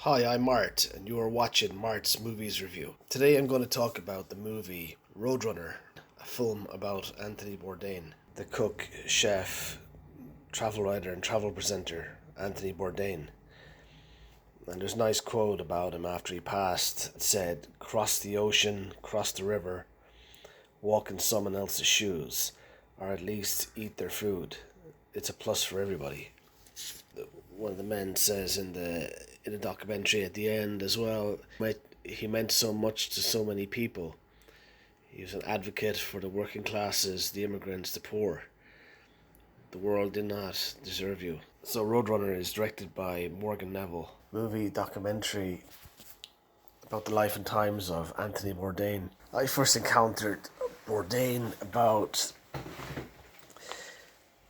Hi, I'm Mart, and you are watching Mart's Movies Review. Today I'm going to talk about the movie Roadrunner, a film about Anthony Bourdain, the cook, chef, travel writer, and travel presenter Anthony Bourdain. And there's a nice quote about him after he passed. It said, "Cross the ocean, cross the river, walk in someone else's shoes, or at least eat their food. It's a plus for everybody." One of the men says in the documentary at the end as well, he meant so much to so many people. He was an advocate for the working classes, the immigrants, the poor. The world did not deserve you. So Roadrunner is directed by Morgan Neville. Movie documentary about the life and times of Anthony Bourdain. I first encountered Bourdain about,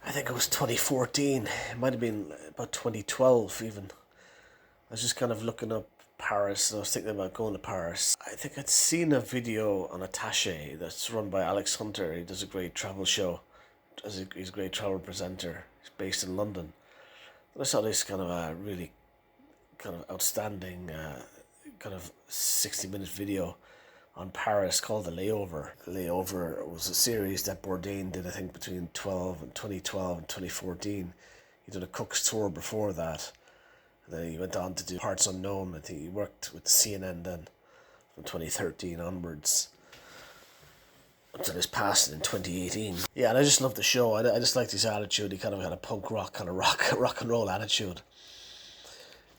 I think it was 2014. It might have been about 2012 even. I was just kind of looking up Paris and I was thinking about going to Paris. I think I'd seen a video on Attaché that's run by Alex Hunter. He does a great travel show. He's a great travel presenter. He's based in London. And I saw this kind of a really kind of outstanding kind of 60-minute video on Paris called The Layover. The Layover was a series that Bourdain did, I think, between 2012 and 2014. He did a cook's tour before that. And then he went on to do Parts Unknown. I think he worked with CNN then from 2013 onwards until his passing in 2018. Yeah, and I just loved the show. I just liked his attitude. He kind of had a punk rock kind of rock and roll attitude.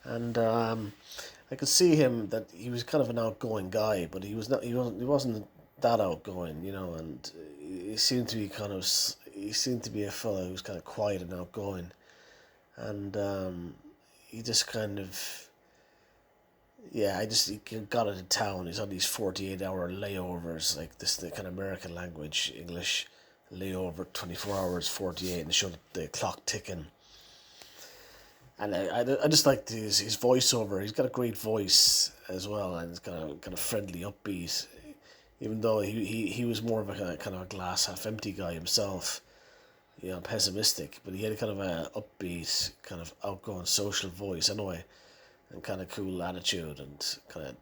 And I could see him that he was kind of an outgoing guy, but he wasn't that outgoing, you know. And he seemed to be a fellow who was kind of quiet and outgoing, and he just kind of, yeah, he got into town. He's on these 48-hour layovers, like this, the kind of American language, English layover, 24 hours, 48, and they show the clock ticking. And I just liked his voiceover. He's got a great voice as well, and it's kind of friendly, upbeat. Even though he was more of a kind of a glass half empty guy himself, you know, pessimistic, but he had a kind of a upbeat, kind of outgoing, social voice anyway, and kind of cool attitude, and I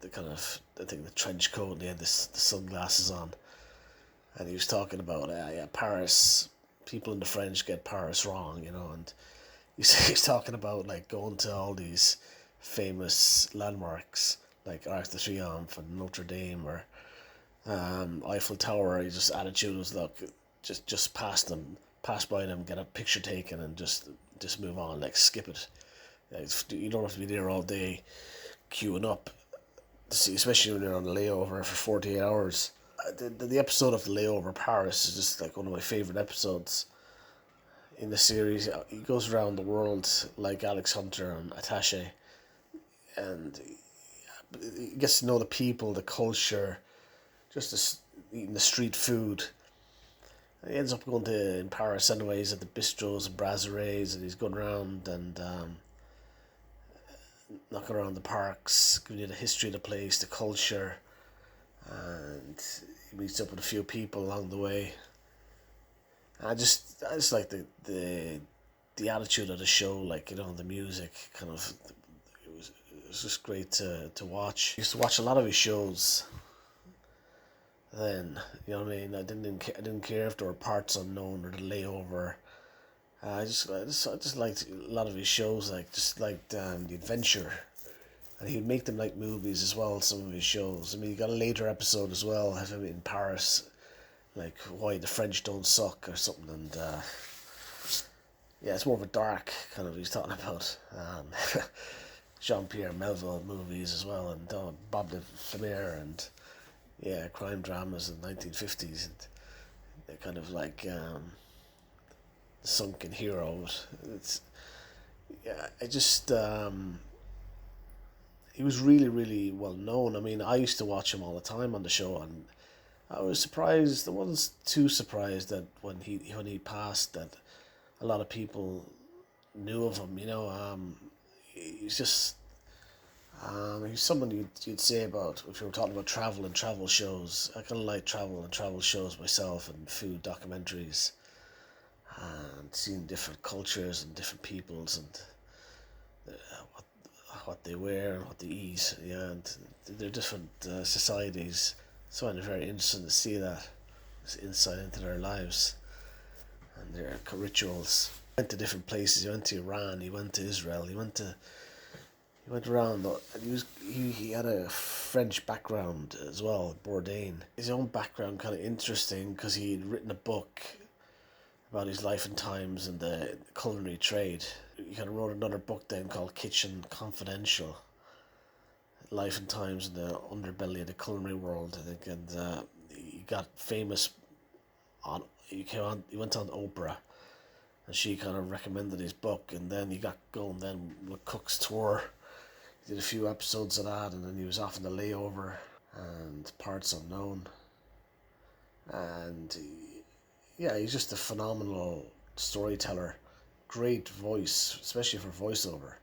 think the trench coat, and he had the sunglasses on, and he was talking about Paris. People in the French get Paris wrong, you know, and he's talking about like going to all these famous landmarks like Arc de Triomphe and Notre Dame or Eiffel Tower. His just attitude was, look, just pass by them, get a picture taken, and just move on. Like, skip it. Like, you don't have to be there all day queuing up to see, especially when you're on the layover for 48 hours. The episode of The Layover Paris is just like one of my favorite episodes in the series. He goes around the world like Alex Hunter and Attaché, and he gets to know the people, the culture, just eating the street food. And he ends up going to, in Paris anyways, at the bistros and brasseries, and he's going around and knocking around the parks, giving you the history of the place, the culture, and he meets up with a few people along the way. I just like the attitude of the show, like, you know, the music kind of, it was just great to watch. I used to watch a lot of his shows then, you know what I mean. I didn't care if there were Parts Unknown or The Layover. I just liked a lot of his shows, like the adventure, and he'd make them like movies as well. Some of his shows. I mean, he got a later episode as well of him in Paris, like why the French don't suck or something, and yeah, it's more of a dark kind of, he's talking about Jean-Pierre Melville movies as well, and Bob de Flamer, and yeah, crime dramas in the 1950s, and they're kind of like the sunken heroes. It's, yeah, I just he was really, really well known. I mean, I used to watch him all the time on the show, and I was surprised. I wasn't too surprised that when he passed, that a lot of people knew of him. You know, he's just he's someone you'd say about if you were talking about travel and travel shows. I kind of like travel and travel shows myself, and food documentaries, and seeing different cultures and different peoples, and what they wear and what they eat. Yeah, and they're different societies. So it's very interesting to see that, this insight into their lives and their rituals. He went to different places. He went to Iran. He went to Israel. He went around, and he had a French background as well, Bourdain. His own background kind of interesting because he'd written a book about his life and times in the culinary trade. He kind of wrote another book then called Kitchen Confidential, life and times in the underbelly of the culinary world, I think, and he got famous on. He went on Oprah, and she kind of recommended his book, and then he got going then with Cook's Tour. He did a few episodes of that, and then he was off in the Layover and Parts Unknown, and yeah, he's just a phenomenal storyteller. Great voice, especially for voiceover.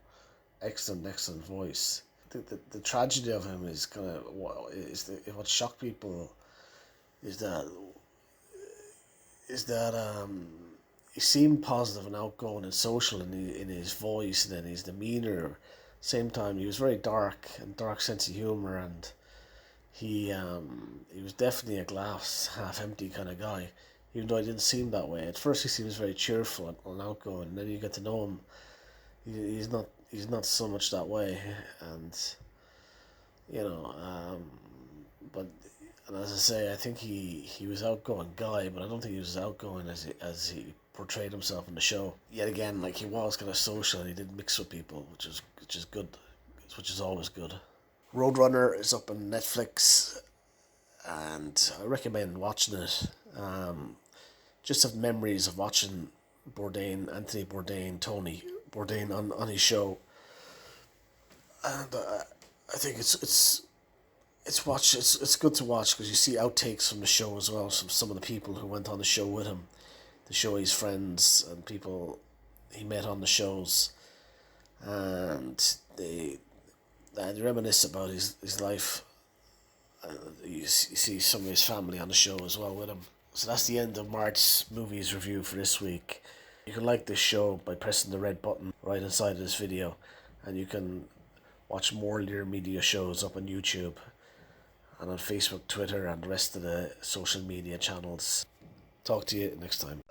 Excellent voice. The tragedy of him is kind of what shocked people is that he seemed positive and outgoing and social in his voice and in his demeanor. Same time, he was very dark sense of humor, and he was definitely a glass half empty kind of guy. Even though he didn't seem that way. At first, he seems very cheerful and outgoing. And then you get to know him. He's not so much that way, and you know. But and as I say, I think he was outgoing guy, but I don't think he was as outgoing as he portrayed himself in the show. Yet again, like, he was kind of social and he did mix with people, which is good, which is always good. Roadrunner is up on Netflix, and I recommend watching it. Just have memories of watching Anthony Bourdain, Tony Bourdain on his show, and I think it's good to watch because you see outtakes from the show as well, from some of the people who went on the show with him, to show his friends and people he met on the shows, and they reminisce about his life. You see some of his family on the show as well with him. So that's the end of Mart's movies review for this week. You can like this show by pressing the red button right inside of this video, and you can watch more Lear Media shows up on YouTube and on Facebook, Twitter, and the rest of the social media channels. Talk to you next time.